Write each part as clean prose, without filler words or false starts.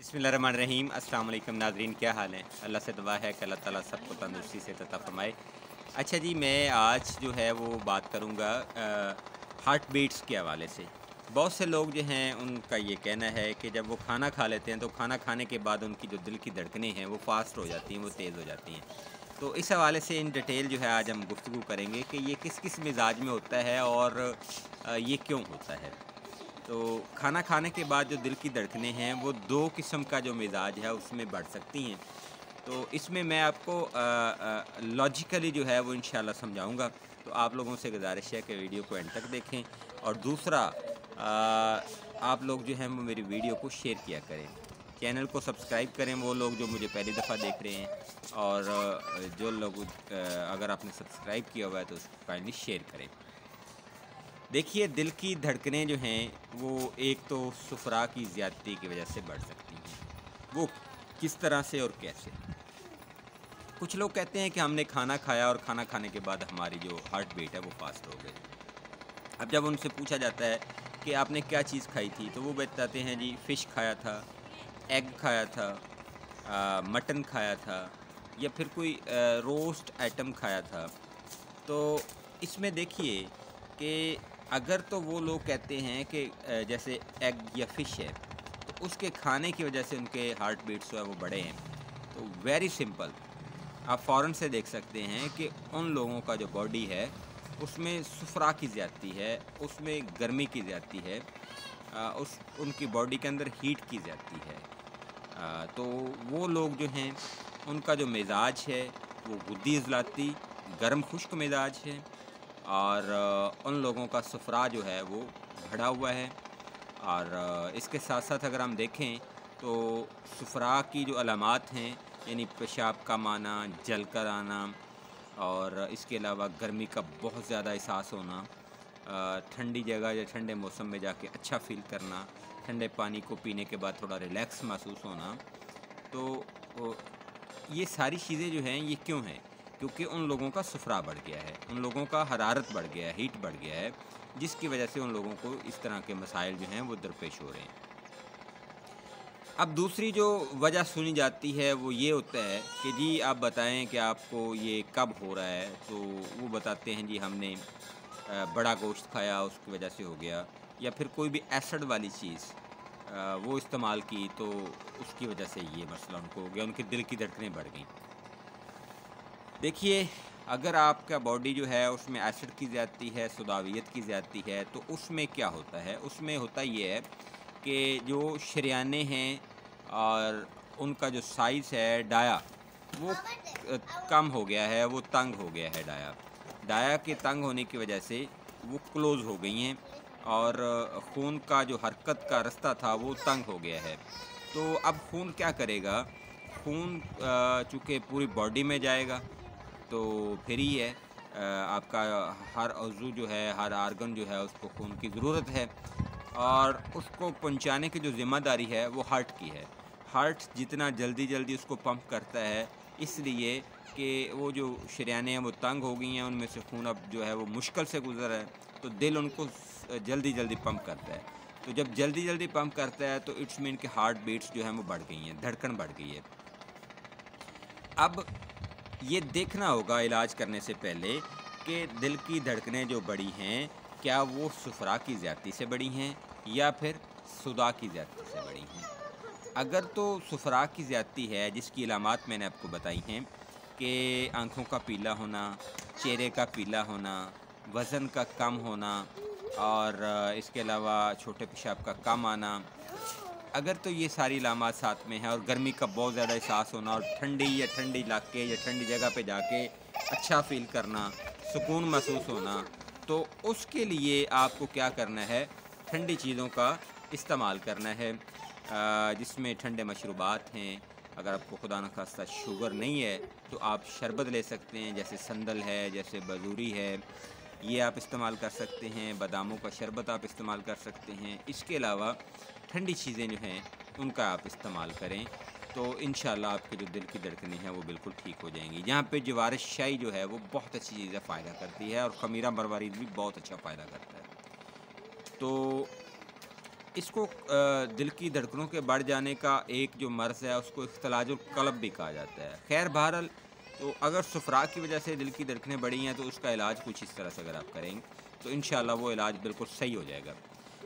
बिस्मिल्लाहिर्रहमानिर्रहीम। अस्सलाम वालेकुम नाज़रीन, क्या हाल है? अल्लाह से दुआ है कि अल्लाह ताला सबको तंदुरुस्ती से अता फ़रमाए। अच्छा जी, मैं आज जो है वो बात करूँगा हार्ट बीट्स के हवाले से। बहुत से लोग जो हैं उनका ये कहना है कि जब वो खाना खा लेते हैं तो खाना खाने के बाद उनकी जो दिल की धड़कनें हैं वो फ़ास्ट हो जाती हैं, वो तेज़ हो जाती हैं। तो इस हवाले से इन डिटेल जो है आज हम गुफ्तगू करेंगे कि ये किस-किस मिज़ाज में होता है और ये क्यों होता है? तो खाना खाने के बाद जो दिल की धड़कनें हैं वो 2 किस्म का जो मिज़ाज है उसमें बढ़ सकती हैं। तो इसमें मैं आपको लॉजिकली जो है वो इंशाल्लाह समझाऊँगा। तो आप लोगों से गुज़ारिश है कि वीडियो को एंड तक देखें और दूसरा आप लोग जो हैं वो मेरी वीडियो को शेयर किया करें। चैनल को सब्सक्राइब करें वो लोग जो मुझे पहली दफ़ा देख रहे हैं और जो लोग अगर आपने सब्सक्राइब किया हुआ है तो उसको काइंडली शेयर करें। देखिए, दिल की धड़कनें जो हैं, वो एक तो सुफ़रा की ज़्यादती की वजह से बढ़ सकती हैं। वो किस तरह से और कैसे? कुछ लोग कहते हैं कि हमने खाना खाया और खाना खाने के बाद हमारी जो हार्ट बीट है, वो फ़ास्ट हो गई। अब जब उनसे पूछा जाता है कि आपने क्या चीज़ खाई थी? तो वो बताते हैं जी फ़िश खाया था, एग खाया था, मटन खाया था या फिर कोई रोस्ट आइटम खाया था। तो इसमें देखिए कि अगर तो वो लोग कहते हैं कि जैसे एग या फ़िश है, तो उसके खाने की वजह से उनके हार्ट बीट्स जो है वो बढ़े हैं। तो वेरी सिंपल, आप फ़ौरन से देख सकते हैं कि उन लोगों का जो बॉडी है, उसमें सुफ़रा की ज़्यादती है, उसमें गर्मी की ज़्यादती है, उस उनकी बॉडी के अंदर हीट की ज़्यादती है। तो वो लोग जो हैं, उनका जो मिज़ाज है, वो गुद्दी-इज़लाती, गर्म खुश्क मिज़ाज है और उन लोगों का सुफ़रा जो है, वो बढ़ा हुआ है और इसके साथ-साथ अगर हम देखें, तो सुफ़रा की जो अलामात हैं, यानी पेशाब कम आना, जल कर आना और इसके अलावा गर्मी का बहुत ज़्यादा एहसास होना, ठंडी जगह या ठंडे मौसम में जाके अच्छा फ़ील करना, ठंडे पानी को पीने के बाद थोड़ा रिलैक्स महसूस होना। तो ओ ये सारी चीज़ें जो हैं ये क्यों हैं? क्योंकि उन लोगों का सुफ़रा बढ़ गया है, उन लोगों का हरारत बढ़ गया है, हीट बढ़ गया है, जिसकी वजह से उन लोगों को इस तरह के मसाइल जो हैं वो दरपेश हो रहे हैं। अब दूसरी जो वजह सुनी जाती है वो ये होता है कि जी आप बताएँ कि आपको ये कब हो रहा है? तो वो बताते हैं जी हमने बड़ा गोश्त खाया उसकी वजह से हो गया या फिर कोई भी एसिड वाली चीज़ वो इस्तेमाल की तो उसकी वजह से ये मसला उनको हो गया, उनके दिल की धड़कनें बढ़ गईं। देखिए, अगर आपका बॉडी जो है उसमें एसिड की ज़्यादती है, सुडावियत की ज़्यादती है, तो उसमें क्या होता है? उसमें होता ये है कि जो शरेयानें हैं और उनका जो साइज़ है डाया, वो अ, कम हो गया है, वो तंग हो गया है डाया। डाया के तंग होने की वजह से वो क्लोज़ हो गई हैं और खून का जो हरकत का रास्ता था वो तंग हो गया है। तो अब खून क्या करेगा? खून चूँकि पूरी बॉडी में जाएगा तो फिर ही है आपका हर अज़ू जो है, हर आर्गन जो है उसको खून की ज़रूरत है और उसको पहुँचाने की जो ज़िम्मेदारी है वो हार्ट की है। हार्ट जितना जल्दी-जल्दी उसको पंप करता है इसलिए कि वो जो शरेयानें हैं वो तंग हो गई हैं, उनमें से खून अब जो है वो मुश्किल से गुज़र रहा है, तो दिल उनको जल्दी-जल्दी पंप करता है। तो जब जल्दी-जल्दी पंप करता है तो इट्स मीन कि हार्ट बीट्स जो हैं वो बढ़ गई हैं, धड़कन बढ़ गई है। अब ये देखना होगा इलाज करने से पहले कि दिल की धड़कनें जो बढ़ी हैं, क्या वो सुफ़रा की ज़्यादती से बढ़ी हैं या फिर सुदा की ज़्यादती से बढ़ी हैं? अगर तो सुफ़रा की ज़्यादती है, जिसकी अलामात मैंने आपको बताई हैं कि आँखों का पीला होना, चेहरे का पीला होना, वज़न का कम होना और इसके अलावा छोटे पेशाब का कम आना, अगर तो ये सारी अलामात साथ में हैं और गर्मी का बहुत ज़्यादा एहसास होना और ठंडी इलाके या ठंडी जगह पे जाके अच्छा फ़ील करना, सुकून महसूस होना, तो उसके लिए आपको क्या करना है, ठंडी चीज़ों का इस्तेमाल करना है जिसमें ठंडे मशरूबात हैं। अगर आपको खुदा न ख़ास्ता शुगर नहीं है, तो आप शरबत ले सकते हैं, जैसे संदल है, जैसे बजूरी है, ये आप इस्तेमाल कर सकते हैं, बादामों का शरबत आप इस्तेमाल कर सकते हैं। इसके अलावा ठंडी चीज़ें जो हैं, उनका आप इस्तेमाल करें, तो इंशाअल्लाह आपकी जो दिल की धड़कनें हैं, वो बिल्कुल ठीक हो जाएँगी। यहाँ पे जवारिश शाही जो है, वो बहुत अच्छी चीज़ है, फ़ायदा करती है और ख़मीरा मरवारीद भी बहुत अच्छा फ़ायदा करता है। तो इसको दिल की धड़कनों के बढ़ जाने का एक जो मर्ज़ है उसको इख्तिलाजुल क़ल्ब भी कहा जाता है। ख़ैर बहरहाल, तो अगर सुफ़रा की वजह से दिल की धड़कनें बढ़ी हैं तो उसका इलाज कुछ इस तरह से अगर आप करेंगे तो इंशाअल्लाह वो इलाज बिल्कुल सही हो जाएगा।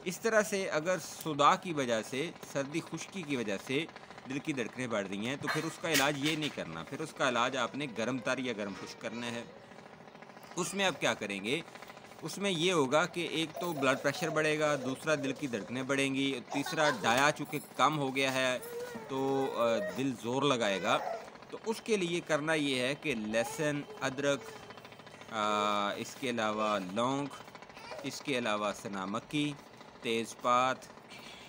इस तरह से अगर सुदाह की वजह से, सर्दी खुश्की की वजह से दिल की धड़कनें बढ़ रही हैं तो फिर उसका इलाज ये नहीं करना, फिर उसका इलाज आपने गर्म तर या गर्म खुश्क करना है। उसमें आप क्या करेंगे, उसमें ये होगा कि एक तो ब्लड प्रेशर बढ़ेगा, दूसरा दिल की धड़कनें बढ़ेंगी, तीसरा डाया चूँकि कम हो गया है तो दिल ज़ोर लगाएगा। तो उसके लिए करना ये है कि लहसुन, अदरक, इसके अलावा लौंग, इसके अलावा सना मक्की, तेज़पात,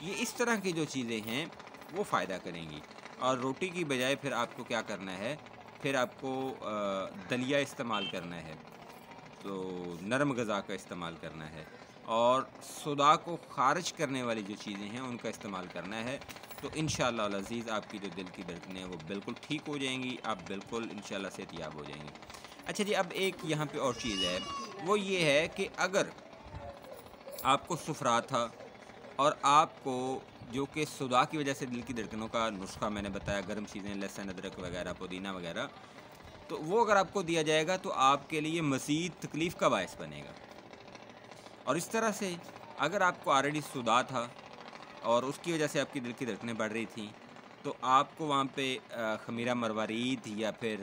ये इस तरह की जो चीज़ें हैं वो फ़ायदा करेंगी। और रोटी की बजाय फिर आपको क्या करना है, फिर आपको दलिया इस्तेमाल करना है। तो नरम ग़िज़ा का इस्तेमाल करना है और सुदाह को ख़ारिज करने वाली जो चीज़ें हैं उनका इस्तेमाल करना है। तो इंशाअल्लाह अल अज़ीज़ आपकी जो दिल की धड़कनें हैं वो बिल्कुल ठीक हो जाएँगी, आप बिल्कुल इंशाअल्लाह सेहतियाब हो जाएँगे। अच्छा जी, अब एक यहाँ पे और चीज़ है, वो ये है कि अगर आपको सुफ़रा था और आपको जो कि सुदाह की वजह से दिल की धड़कनों का नुस्ख़ा मैंने बताया, गर्म चीज़ें, लहसुन, अदरक वग़ैरह, पुदीना वग़ैरह, तो वो अगर आपको दिया जाएगा तो आपके लिए मज़ीद तकलीफ़ का बायस बनेगा। और इस तरह से अगर आपको ऑलरेडी सुदाह था और उसकी वजह से आपकी दिल की धड़कनें बढ़ रही थीं, तो आपको वहाँ पे ख़मीरा मरवारीद या फिर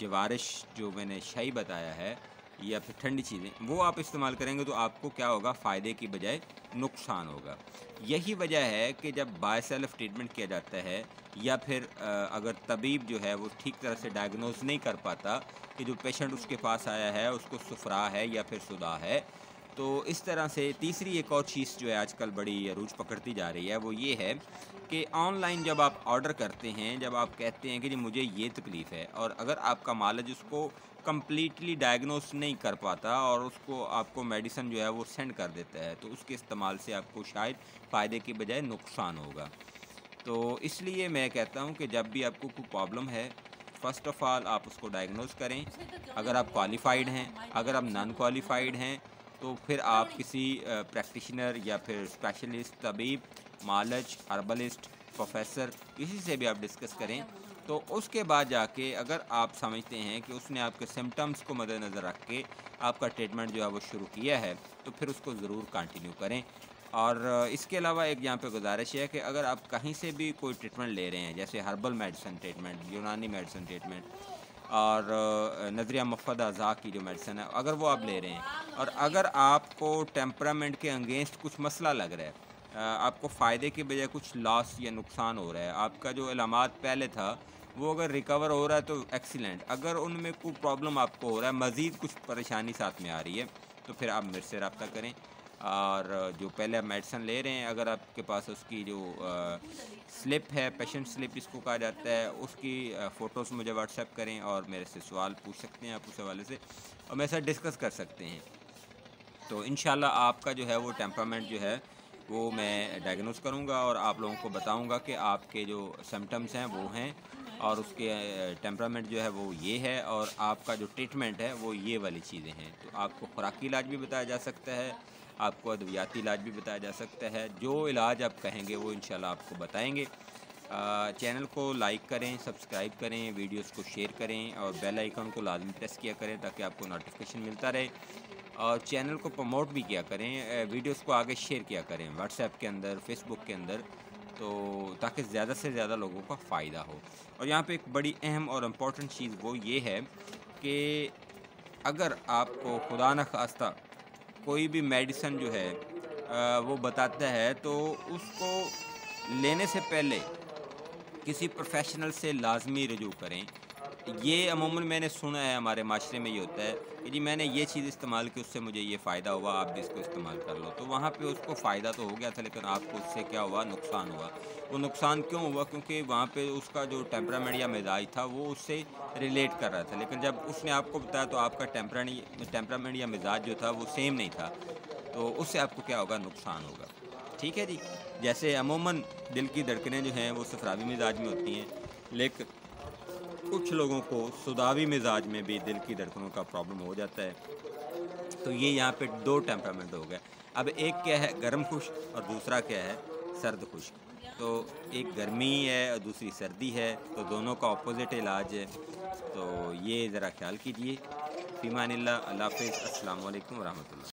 जवारिश जो मैंने शाई बताया है या फिर ठंडी चीज़ें, वो आप इस्तेमाल करेंगे तो आपको क्या होगा, फ़ायदे की बजाय नुकसान होगा। यही वजह है कि जब बाय सेल्फ ट्रीटमेंट किया जाता है या फिर अगर तबीब जो है वो ठीक तरह से डायग्नोज़ नहीं कर पाता कि जो पेशेंट उसके पास आया है उसको सुफ़रा है या फिर सुदाह है, तो इस तरह से तीसरी एक और चीज़ जो है आजकल बड़ी अरूज पकड़ती जा रही है वो ये है कि ऑनलाइन जब आप ऑर्डर करते हैं, जब आप कहते हैं कि जी मुझे ये तकलीफ़ है, और अगर आपका मालिज उसको कंप्लीटली डायग्नोस नहीं कर पाता और उसको आपको मेडिसिन जो है वो सेंड कर देता है, तो उसके इस्तेमाल से आपको शायद फ़ायदे की बजाय नुकसान होगा। तो इसलिए मैं कहता हूँ कि जब भी आपको कोई प्रॉब्लम है, फ़र्स्ट ऑफ़ ऑल आप उसको डायग्नोस करें। अगर आप क्वालिफ़ाइड हैं, अगर आप नॉन क्वालिफ़ाइड हैं, तो फिर आप किसी प्रैक्टिशनर या फिर स्पेशलिस्ट, तबीब, मालिज, हर्बलिस्ट, प्रोफ़ेसर, किसी से भी आप डिस्कस करें। तो उसके बाद जाके अगर आप समझते हैं कि उसने आपके सिम्पटम्स को मद्देनज़र रख के आपका ट्रीटमेंट जो है वो शुरू किया है, तो फिर उसको ज़रूर कंटिन्यू करें। और इसके अलावा एक यहाँ पे गुजारिश है कि अगर आप कहीं से भी कोई ट्रीटमेंट ले रहे हैं, जैसे हर्बल मेडिसिन ट्रीटमेंट, यूनानी मेडिसिन ट्रीटमेंट और नज़रिया मुफ़्फ़त अज़ा की जो मेडिसिन है, अगर वो आप ले रहे हैं और अगर आपको टेम्परामेंट के अगेंस्ट कुछ मसला लग रहा है, आपको फ़ायदे के बजाय कुछ लॉस या नुकसान हो रहा है, आपका जो इलामात पहले था वो अगर रिकवर हो रहा है तो एक्सीलेंट, अगर उनमें कोई प्रॉब्लम आपको हो रहा है, मज़ीद कुछ परेशानी साथ में आ रही है, तो फिर आप मेरे से रब्ता करें। और जो पहले आप मेडिसिन ले रहे हैं, अगर आपके पास उसकी जो स्लिप है, पेशेंट स्लिप जिसको कहा जाता है, उसकी फ़ोटोज़ मुझे व्हाट्सएप करें और मेरे से सवाल पूछ सकते हैं आप उस हवाले से और मेरे साथ डिस्कस कर सकते हैं। तो इंशाल्लाह आपका जो है वो टेम्परामेंट जो है वो मैं डायग्नोस करूँगा और आप लोगों को बताऊँगा कि आपके जो सिम्पटम्स हैं वो हैं और उसके टेम्परामेंट जो है वो ये है और आपका जो ट्रीटमेंट है वो ये वाली चीज़ें हैं। तो आपको खुराकी इलाज भी बताया जा सकता है, आपको अद्वियाती इलाज भी बताया जा सकता है, जो इलाज आप कहेंगे वो इंशाल्लाह आपको बताएँगे। चैनल को लाइक करें, सब्सक्राइब करें, वीडियोस को शेयर करें और बेल आइकन को लाज़मी प्रेस किया करें ताकि आपको नोटिफिकेशन मिलता रहे और चैनल को प्रमोट भी किया करें, वीडियोस को आगे शेयर किया करें व्हाट्सएप के अंदर, फेसबुक के अंदर, तो ताकि ज़्यादा से ज़्यादा लोगों का फ़ायदा हो। और यहाँ पे एक बड़ी अहम और इम्पोर्टेंट चीज़ वो ये है कि अगर आपको खुदा न खास्ता कोई भी मेडिसिन जो है वो बताता है तो उसको लेने से पहले किसी प्रोफेशनल से लाज़मी रुजू करें। ये अमूमन मैंने सुना है हमारे माशरे में ये होता है कि जी मैंने ये चीज़ इस्तेमाल की उससे मुझे ये फ़ायदा हुआ, आप भी इसको इस्तेमाल कर लो। तो वहाँ पे उसको फ़ायदा तो हो गया था लेकिन आपको उससे क्या हुआ, नुकसान हुआ। वो नुकसान क्यों हुआ? क्योंकि वहाँ पे उसका जो टेम्परामेंट या मिजाज था वो उससे रिलेट कर रहा था। लेकिन जब उसने आपको बताया तो आपका टेम्परामेंट या मिजाज जो था वो सेम नहीं था। तो उससे आपको क्या होगा, नुकसान होगा। ठीक है जी? जैसे अमूमन दिल की धड़कनें जो हैं वो सफ़रावी मिजाज में होती हैं, लेकिन कुछ लोगों को सुदावी मिजाज में भी दिल की धड़कनों का प्रॉब्लम हो जाता है। तो ये यहाँ पे 2 टेम्परामेंट हो गए। अब एक क्या है गर्म खुश्क और दूसरा क्या है सर्द खुश्क। तो एक गर्मी है और दूसरी सर्दी है, तो दोनों का अपोज़िट इलाज है। तो ये ज़रा ख़्याल कीजिए। फ़ी अमानिल्लाह, अल्लाह हाफ़िज़, अस्सलामु अलैकुम व रहमतुल्लाह।